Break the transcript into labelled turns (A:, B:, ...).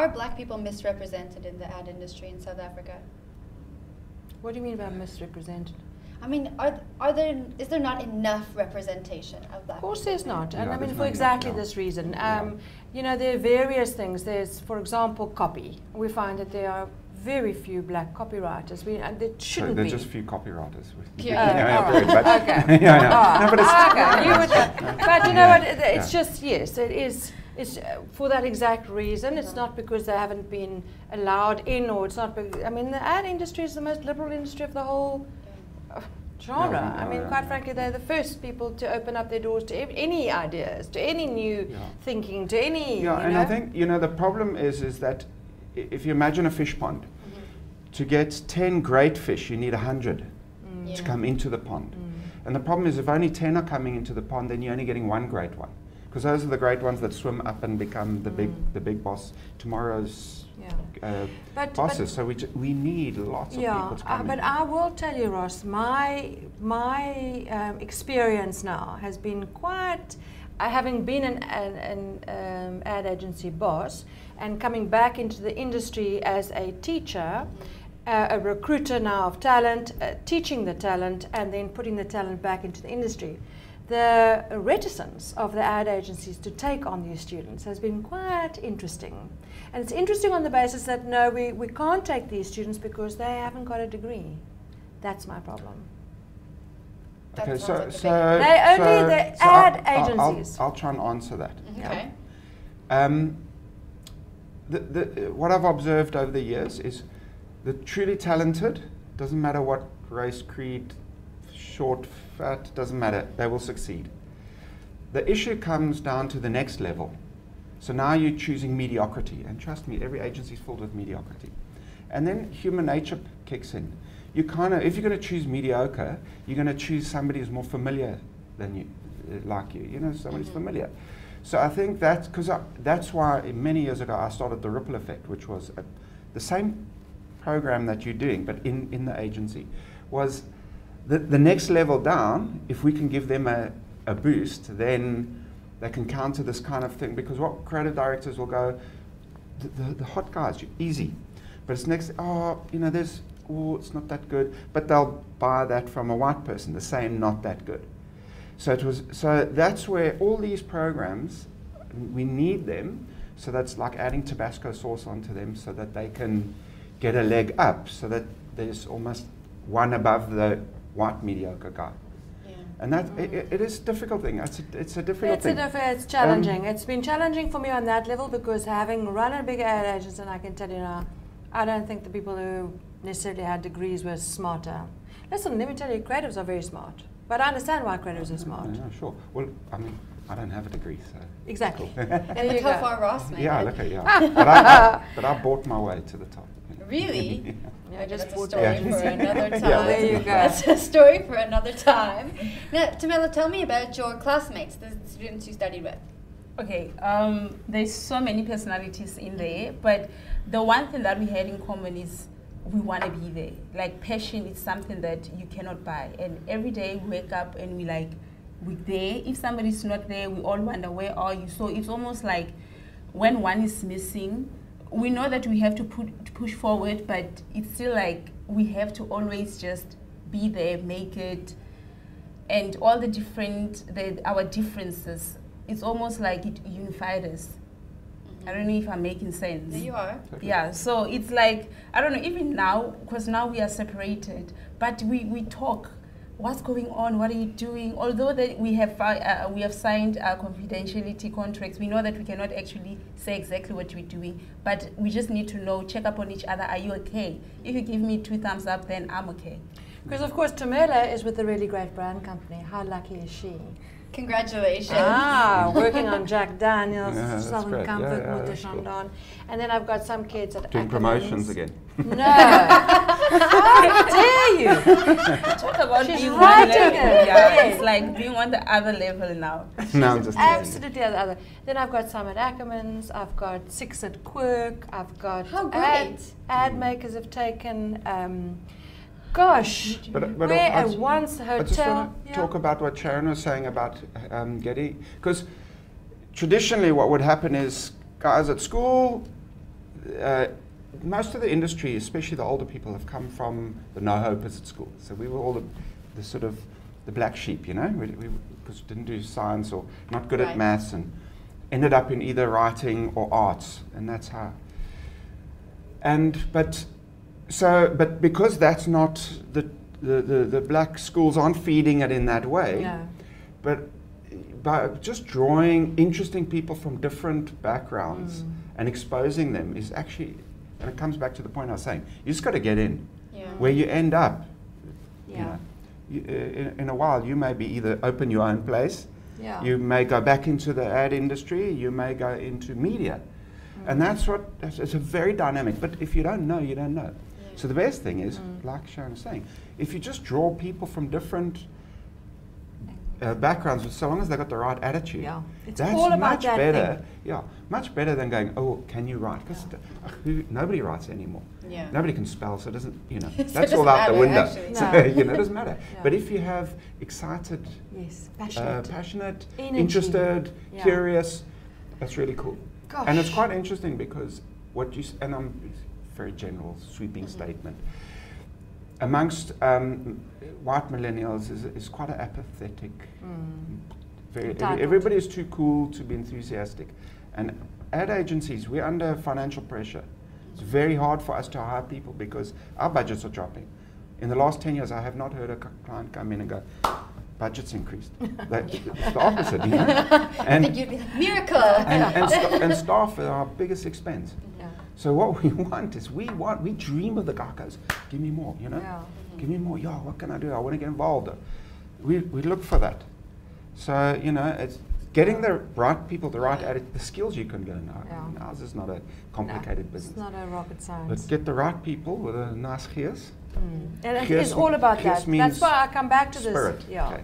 A: Are black people misrepresented in the ad industry in South Africa?
B: What do you mean by misrepresented?
A: I mean, is there not enough representation of black people?
B: Of course there's not, and
C: Yeah,
B: I mean
C: there's
B: for
C: not
B: exactly
C: enough,
B: this reason.
C: Yeah.
B: You know, there are various things. There's, for example, copy. We find that there are very few black copywriters. And there shouldn't
C: There
B: be.
C: are just few copywriters.
A: Yeah.
B: Okay.
C: Yeah, yeah. No, but it's,
B: Okay, you would, but you know what? It's
C: Yeah.
B: just, yes, it is. It's for that exact reason. It's not because they haven't been allowed in, or it's not. I mean, the ad industry is the most liberal industry of the whole genre.
C: Yeah,
B: I mean,
C: yeah,
B: quite
C: yeah.
B: frankly, they're the first people to open up their doors to any ideas, to any new
C: Yeah.
B: thinking, to any.
C: Yeah,
B: you
C: and
B: know?
C: I think, the problem is that if you imagine a fish pond, to get 10 great fish, you need 100
A: Yeah.
C: to come into the pond. And the problem is if only 10 are coming into the pond, then you're only getting one great one. Because those are the great ones that swim up and become the big boss, tomorrow's
B: Yeah. But
C: bosses. So we need lots of people to come
B: but
C: in.
B: I will tell you, Ross, my experience now has been quite. Having been an ad agency boss and coming back into the industry as a teacher, a recruiter now of talent, teaching the talent, and then putting the talent back into the industry. The reticence of the ad agencies to take on these students has been quite interesting. And it's interesting on the basis that no, we can't take these students because they haven't got a degree. That's my problem.
A: That
C: Okay,
A: sounds
C: so,
A: like the
C: so
B: They only the
C: so
B: ad
C: I'll-
B: agencies.
C: I'll try and answer that.
A: Okay.
C: What I've observed over the years is the truly talented, doesn't matter what race, creed, short, fat, doesn't matter, they will succeed. The issue comes down to the next level. So now you're choosing mediocrity, and trust me, every agency is filled with mediocrity. And then human nature kicks in. You if you're going to choose mediocre, you're going to choose somebody who's more familiar than you, like you. Somebody's familiar. So I think that's that's why many years ago I started the Ripple Effect, which was the same program that you're doing, but in the agency, was the next level down. If we can give them a boost, then they can counter this kind of thing. Because what creative directors will go, the hot guys, easy, but it's next. It's not that good, but they'll buy that from a white person, the same not that good. So that's where all these programs, we need them. So that's like adding Tabasco sauce onto them so that they can get a leg up, so that there's almost one above the white mediocre guy.
A: Yeah.
C: And that it is a difficult thing. It's a difficult thing.
B: It's challenging. It's been challenging for me on that level because having run a big ad agency, and I can tell you now, I don't think the people who necessarily had degrees were smarter. Listen, let me tell you, creatives are very smart. But I understand why creatives are smart.
C: Yeah, sure. Well, I mean, I don't have a degree, so.
B: Exactly.
A: And look how far Ross made
C: Yeah,
A: it.
C: look at but I bought my way to the top.
A: Really?
B: Yeah, just
A: That's a
B: bought
A: story
C: Yeah.
A: for another time.
C: Yeah,
B: there you go.
A: That's a story for another time. Now, Tamela, tell me about your classmates, the students you studied with.
D: Okay, there's so many personalities in there, but the one thing that we had in common is we want to be there. Like, passion is something that you cannot buy, and every day we wake up and we're there. If somebody's not there, we all wonder, where are you? So it's almost like when one is missing, we know that we have to push forward, but it's still like we have to always just be there, make it, and all the our differences, it's almost like it unified us. I don't know if I'm making sense.
A: There you are.
D: Yeah, so it's like, I don't know, even now, because now we are separated, but we talk. What's going on? What are you doing? Although that we have signed confidentiality contracts, we know that we cannot actually say exactly what we're doing, but we just need to know, check up on each other. Are you okay? If you give me 2 thumbs up, then I'm okay.
B: Because of course Tamela is with a really great brand company. How lucky is she?
A: Congratulations.
B: Working on Jack Daniels,
C: Yeah, that's
B: Southern
C: great.
B: Comfort,
C: Yeah,
B: Mutter
C: that's cool.
B: Chandon. And then I've got some kids at
C: Doing
B: Ackermans.
C: promotions again.
B: No. How dare you?
D: Talk about
B: She's
D: being
B: right
D: one level.
B: in it.
D: Yeah,
B: Yes.
D: it's like being on the other level now.
C: No, I'm just
B: Absolutely other. Then I've got some at Ackermans, I've got 6 at Quirk, I've got
A: How great.
B: ad makers have taken, gosh,
C: But
B: we're
C: I
B: at
C: just-
B: once
C: I just
B: hotel.
C: want to talk about what Sharon was saying about getting, because traditionally what would happen is guys at school, most of the industry, especially the older people, have come from the no-hopers at school. So we were all the sort of the black sheep, you know, because we didn't do science or not good at maths, and ended up in either writing or arts, and that's how. But because that's not the black schools aren't feeding it in that way.
B: Yeah.
C: But by just drawing interesting people from different backgrounds and exposing them is actually, and it comes back to the point I was saying, you just got to get in.
A: Yeah.
C: Where you end up,
B: Yeah.
C: you know, in a while you may be either open your own place,
B: Yeah.
C: you may go back into the ad industry, you may go into media. And that's it's a very dynamic, but if you don't know, you don't know.
A: Yeah.
C: So the best thing is, like Sharon was saying, if you just draw people from different backgrounds, so long as they've got the right attitude,
B: Yeah. It's
C: that's
B: all about
C: much
B: that
C: better.
B: thing.
C: Yeah, much better than going, oh, can you write? Because nobody writes anymore.
A: Yeah.
C: Nobody can spell, so it doesn't, you know,
A: So it
C: that's all
A: doesn't
C: out the
A: matter,
C: window.
A: actually.
C: So,
B: No.
C: you know, it doesn't matter.
B: Yeah.
C: But if you have excited,
B: Yes. Passionate.
C: passionate,
B: Energy.
C: interested,
B: Yeah.
C: curious, that's really cool.
B: Gosh.
C: And it's quite interesting because what you and I'm very general, sweeping statement. Amongst white millennials is quite an apathetic.
B: Entitled.
C: Everybody is too cool to be enthusiastic, and ad agencies, we're under financial pressure. It's very hard for us to hire people because our budgets are dropping. In the last 10 years, I have not heard a client come in and go, budget's increased. It's the opposite, you know?
A: I think you'd be like, miracle!
C: And staff are our biggest expense.
B: Yeah.
C: So what we want is, we dream of the guy who goes, give me more, you know?
B: Yeah.
C: Give me more, yeah, what can I do? I want to get involved. We look for that. So, you know, it's getting the right people, the right attitude, the skills you can learn.
B: Yeah.
C: Ours is not a complicated business.
B: It's not a rocket
C: But
B: science.
C: get the right people with a nice gears.
B: And it
C: Gears
B: is all about
C: gears
B: that.
C: means
B: That's why I come back to this.
C: spirit.
B: Yeah.
C: Okay.